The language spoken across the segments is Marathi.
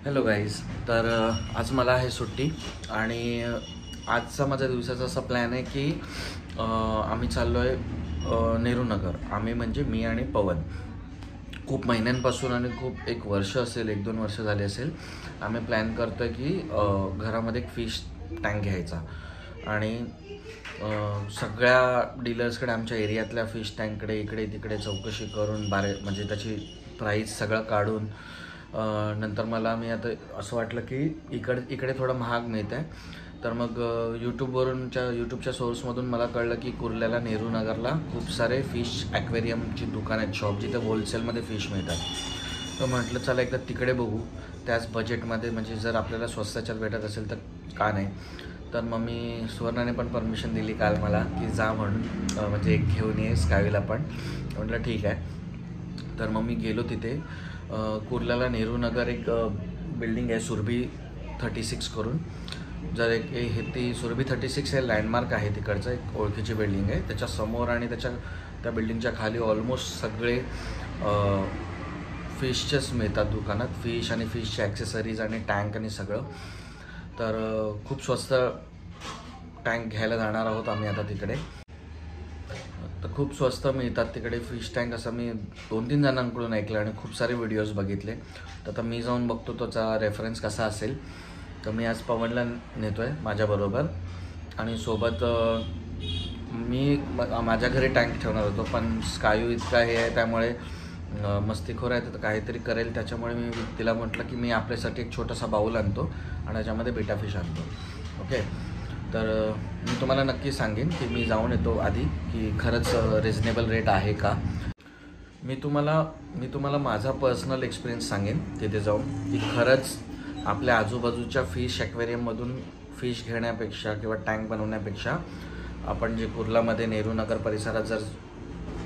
Hello guys. तर आज मला आहे सुट्टी आणि आजचा माझ्या दिवसाचा असा प्लॅन आहे की आम्ही चाललो आहे नेहरू नगर. आम्ही म्हणजे मी आणि पवन खूप महिन्यांपासून आणि खूप एक वर्ष असेल, 1-2 वर्ष झाले असेल आम्ही प्लॅन करतो आहे की घरामध्ये एक फिश टँक घ्यायचा आणि सगळ्या डीलर्सकडे आमच्या एरियातल्या फिश टँककडे इकडे तिकडे चौकशी करून म्हणजे त्याची प्राईस सगळं काढून नंतर मी आता असं वाटलं की इकडे थोडं महाग मिळत आहे. तर मग यूट्यूबच्या सोर्समधून मला कळलं की कुर्ल्याला नेहरू नगरला खूप सारे फिश ॲक्वेरियमची दुकान आहेत, शॉप, जिथे होलसेलमध्ये फिश मिळतात. तर म्हटलं चला एकदा तिकडे बघू त्याच बजेटमध्ये, म्हणजे जर आपल्याला स्वस्ताच्यात भेटत असेल तर का नाही. तर मग मी सुवर्णाने पण परमिशन दिली काल मला की जा म्हणून, म्हणजे एक घेऊन ये स्कायला पण. म्हटलं ठीक आहे. तर मग मी गेलो तिथे. कुर्ल्याला नेहरू नगर एक बिल्डिंग आहे सुरभी 36 करून. जर ती सुरभी 36 हे लँडमार्क आहे तिकडचं, एक ओळखीची बिल्डिंग आहे. त्याच्या समोर आणि त्या बिल्डिंगच्या खाली ऑलमोस्ट सगळे फिशचेच मिळतात दुकानात, फिश आणि फिशचे ॲक्सेसरीज आणि टँक आणि सगळं. तर खूप स्वस्त टँक घ्यायला जाणार आहोत आम्ही आता तिकडे. तर खूप स्वस्त मिळतात तिकडे फिश टँक, असं मी 2-3 जणांकडून ऐकलं आणि खूप सारे व्हिडिओज बघितले. तर आता मी जाऊन बघतो त्याचा रेफरन्स कसा असेल. तर मी आज पवनला नेतो आहे माझ्याबरोबर आणि सोबत मी माझ्या घरी टँक ठेवणार होतो, पण स्कायू इतका हे आहे त्यामुळे मस्तीखोर आहे तर काहीतरी करेल, त्याच्यामुळे मी तिला म्हटलं की मी आपल्यासाठी एक छोटासा बाऊल आणतो आणि त्याच्यामध्ये बीटा फिश आणतो. ओके. तर मी तुम्हाला नक्की सांगेन की मी जाऊन येतो आधी की खरंच रिजनेबल रेट आहे का. मी तुम्हाला माझा पर्सनल एक्सपिरियन्स सांगेन तिथे जाऊन की खरंच आपल्या आजूबाजूच्या फिश ॲक्वेरियममधून फिश घेण्यापेक्षा किंवा टँक बनवण्यापेक्षा आपण जे कुर्लामध्ये नेहरू नगर परिसरात जर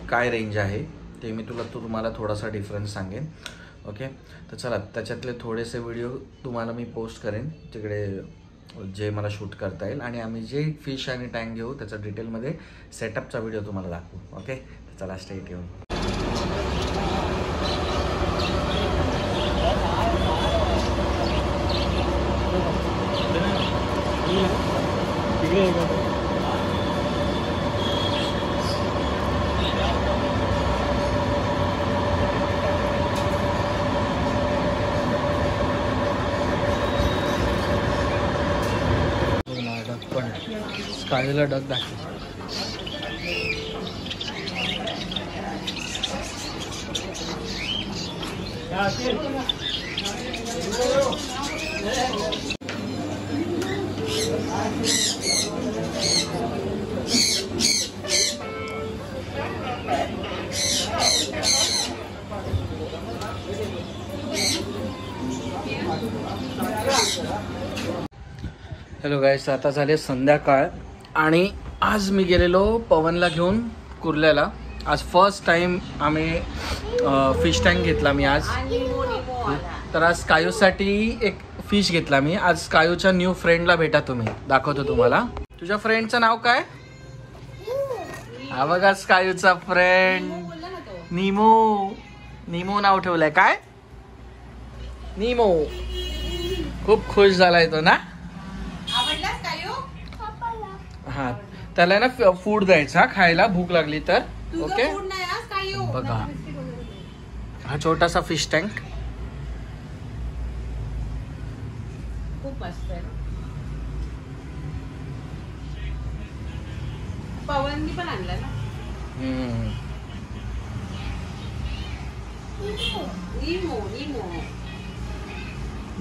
काय रेंज आहे ते मी तुम्हाला थोडासा डिफरन्स सांगेन. ओके. तर चला, त्याच्यातले थोडेसे व्हिडिओ तुम्हाला मी पोस्ट करेन तिकडे जे मला शूट करता येईल आणि आम्ही जे फिश आणि टँक घेऊ त्याचा डिटेलमध्ये सेटअपचा व्हिडिओ तुम्हाला दाखवू. ओके. तर चला, स्टे ट्यून. स्कायला डग दाखव. हॅलो गाईस, आता झाले संध्याकाळ आणि आज मी गेलेलो पवनला घेऊन कुर्ल्याला. आज फर्स्ट टाइम आम्ही फिश टँक घेतला मी आज. तर आज स्कायूसाठी एक फिश घेतला मी. आज स्कायूच्या न्यू फ्रेंडला भेटा तुम्ही, दाखवतो तुम्हाला. तुझ्या फ्रेंडचं नाव काय? हा बघा स्कायूचा फ्रेंड निमो नाव ठेवलंय. काय निमो? खूप खुश झालाय तो ना. हा, त्याला ना फूड द्यायचा खायला, भूक लागली तर. ओके. बघा हा छोटासा फिश टँक. खूप मस्त आहे. पवननी पण आणला ना.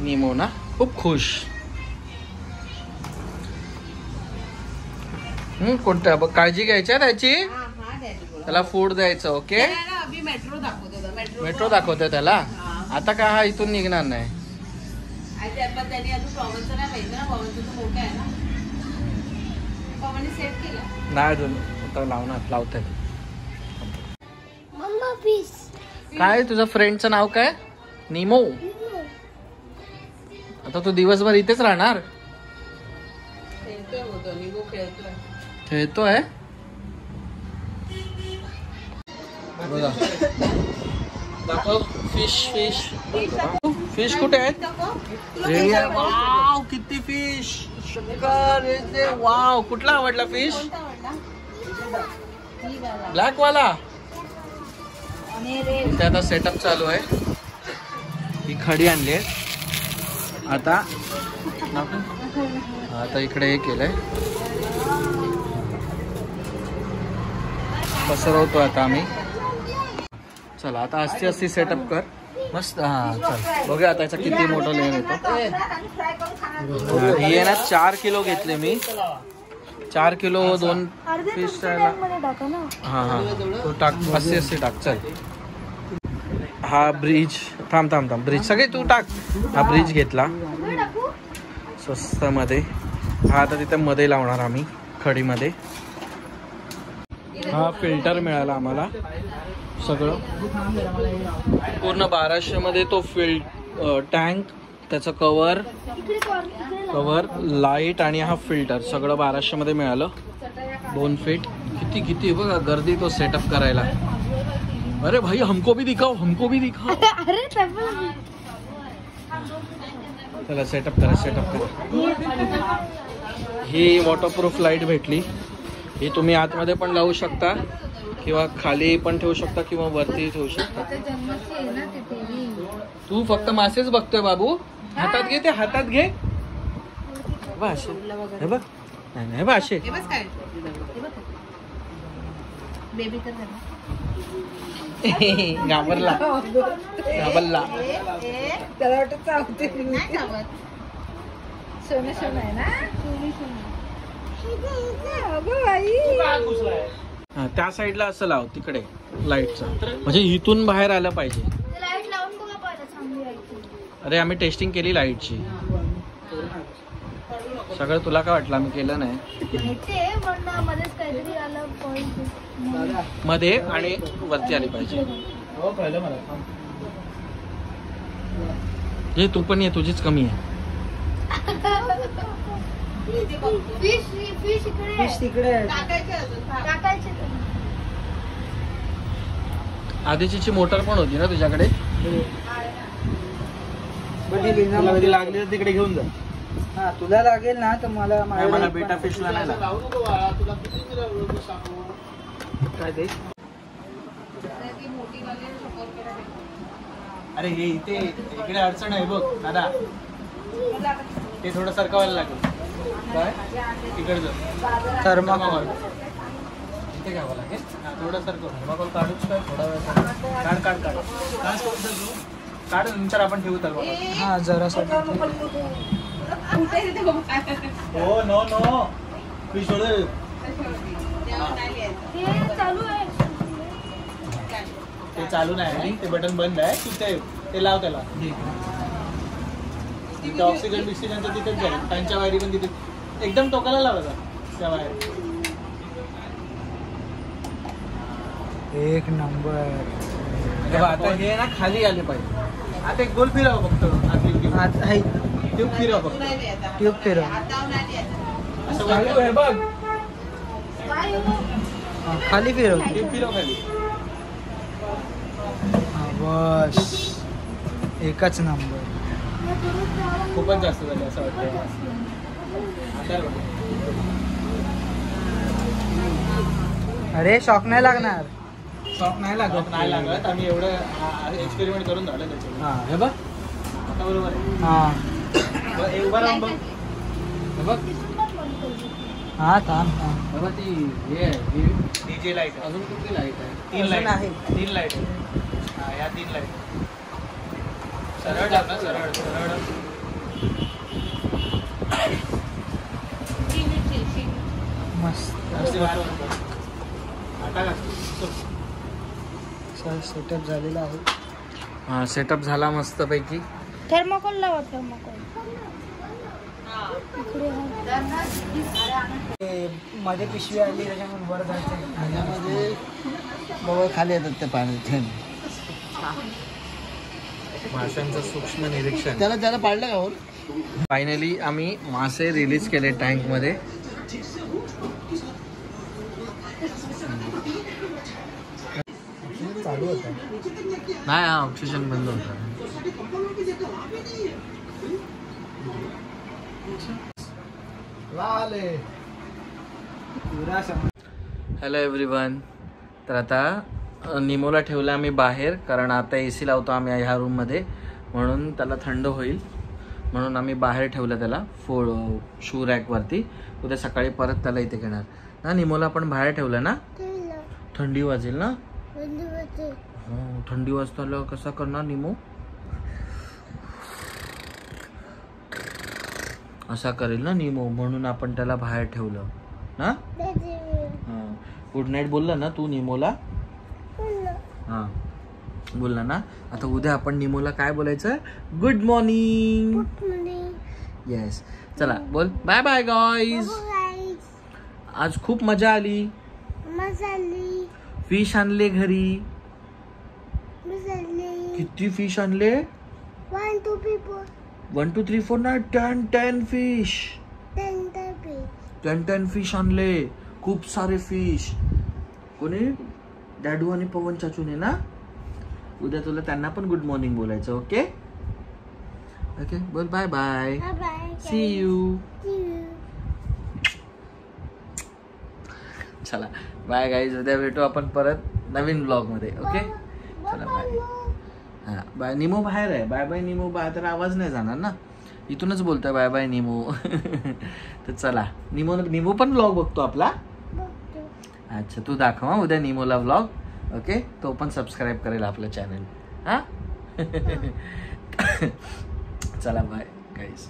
निमो ना खूप खुश. कोणत्या काळजी घ्यायची त्याची, त्याला फूड द्यायचं. ओके. मेट्रो दाखवतोय त्याला. आता काय हा इथून निघणार नाही. नाही अजून लावतात. काय तुझ्या फ्रेंडचं नाव काय? निमो. आता तू दिवसभर इथेच राहणार? खेळतोय. बघा दाखव फिश फिश. फिश कुठे आहेत? रेडी आहे. वाव किती फिश. शंकर वाव. कुठला आवडला फिश? ब्लॅक वाला. इथे आता सेटअप चालू आहे. ही खडी आणली आहे आता इकडे हे केलंय. पसरवतो आता आम्ही. चला आता अस्सी सेटअप कर मस्त. हा चल बघूया आता याचा किती मोठा लेअर येतो. हे ना 4 किलो घेतले मी. 4 किलो 2 फिश. हा तो टाक. 80 टाक. चल हा ब्रिज. थांब ब्रिज सगळे तू टाक. हा ब्रिज घेतला स्वस्त मध्ये. हा आता तिथे मध्ये लावणार आम्ही खडीमध्ये. हा फिल्टर मिळाला आम्हाला सगळं पूर्ण 1200 मध्ये. तो टँक, त्याचं कवर लाईट आणि हा फिल्टर सगळं 1200 मध्ये मिळालं. 2 फीट. किती बघा गर्दी तो सेटअप करायला. अरे भाई हमको भी दिखाओ. चला सेटअप करा. ही वॉटरप्रूफ लाईट भेटली. ही तुम्ही आतमध्ये पण लावू शकता किंवा खाली पण ठेवू शकता किंवा वरती ठेवू शकता. तू फक्त मासेच बघतोय बाबू. हातात घे. ते हातात घे. हे बघ. नाही असे घाबरला. त्याला वाटत चावते. सोनं आहे ना. त्या साईडला असं लाव तिकडे लाईटचं. म्हणजे इथून बाहेर आलं पाहिजे. अरे आम्ही टेस्टिंग केली लाईटची. सगळं तुला काय वाटलं आम्ही केलं नाही. मध्ये आणि वरती आली पाहिजे. हे तू पण ये. तुझीच कमी आहे. फिश तिकडे. आधीची मोटर पण होती ना तुझ्याकडे. लागली तर तिकडे घेऊन जा. हा तुला लागेल ना तर मला बेटा फिशला नाही लागत. काय ते? अरे हे इकडे अडचण आहे बघ दादा. ते थोडं सरकवायला लागेल. काय इकडचं थर्माकोल इथे घ्यावं लागेल. थोडं सरकव. थर्माकोल काढूच काय थोडा वेळ. काढ नंतर आपण ठेवू. तर हा जरासा. हो नो फिश ते चालू नाही. ते बटन बंद आहे. तू ते लाव त्याला. तिथे ऑक्सिजन बिक्सिजन तर तिथेच जाईल. त्यांच्या वायरी पण तिथे एकदम टोकाला लावायचा त्या वायर. एक नंबर. आता हे ना खाली आले पाहिजे. आता एक गोल फिरावं फक्त. ट्यूब फिरव फक्त. ट्यूब फिरव. असं बघ. खाली फिरव. ट्यूब फिरव खाली. बस एकच नंबर. खूपच जास्त झाले असं वाटतं. अरे शॉक नाही लागणार. शॉक नाही लागत. आम्ही एवढं एक्सपेरिमेंट करून झालं त्याच्यावर. हा हे बघ आता बरोबर आहे. हा उभा राहून बघ. हे बघ. हा थांब. बाबा ती हे आहे डीजे लाईट. अजून कुठली लाईट आहे? 3 लाईट आहे. 3 लाईट आहे. हा या 3 लाईट. सरळ टाक ना. सरळ मस्त. सेटअप झालेला आहे. हा सेटअप झाला मस्त पैकी. थर्माकोल लावा. थर्माकोल मध्ये पिशवी आली त्याच्यामुळे वर जायचं. बघा खाली येतात ते पाण्यात. माशांचं सूक्ष्म निरीक्षण. त्याला पाडलं का? फायनली आम्ही मासे रिलीज केले टँक मध्ये. चालू होता नाही. हा ऑक्सिजन बंद होता. Hello everyone. तर आता निमोला ठेवलं आम्ही बाहेर, कारण आता AC लावतो आम्ही ह्या रूममध्ये, म्हणून त्याला थंड होईल म्हणून आम्ही बाहेर ठेवलं त्याला शू रॅकवरती. उद्या सकाळी परत त्याला इथे घेणार ना. निमोला आपण बाहेर ठेवलं ना, थंडी वाजेल ना. हो, थंडी वाजताला कसा करणार निमो, असा करेल ना निमो, म्हणून आपण त्याला बाहेर ठेवलं ना. गुड नाईट बोलला ना तू निमोला. हां बोलला ना. आता उद्या आपण निमोला काय बोलायचं, गुड मॉर्निंग. येस. चला बोल बाय बाय गाईज. आज खूप मजा आली. फिश आणले घरी. किती फिश आणले? 1 2 1 2 3 4 नाही 10 फिश. 10 फिश आणले. खूप सारे फिश. कोणी? डॅडू आणि पवन चाचूने ना. उद्या तुला त्यांना पण गुड मॉर्निंग बोलायचं. ओके ओके बोल बाय बाय. See you. चला बाय गाईज. उद्या भेटू आपण परत नवीन ब्लॉग मध्ये. ओके चला बाय. हा बाय. निमो बाहेर आहे. बाय बाय निमो. बाय तर आवाज नाही जाणार ना. इथूनच बोलतोय बाय बाय निमो. तर चला निमो पण ब्लॉग बघतो आपला. अच्छा तू दाखव हा उद्या निमोला ब्लॉग. ओके तो पण सबस्क्राईब करेल आपलं चॅनल. हा चला बाय गाईज.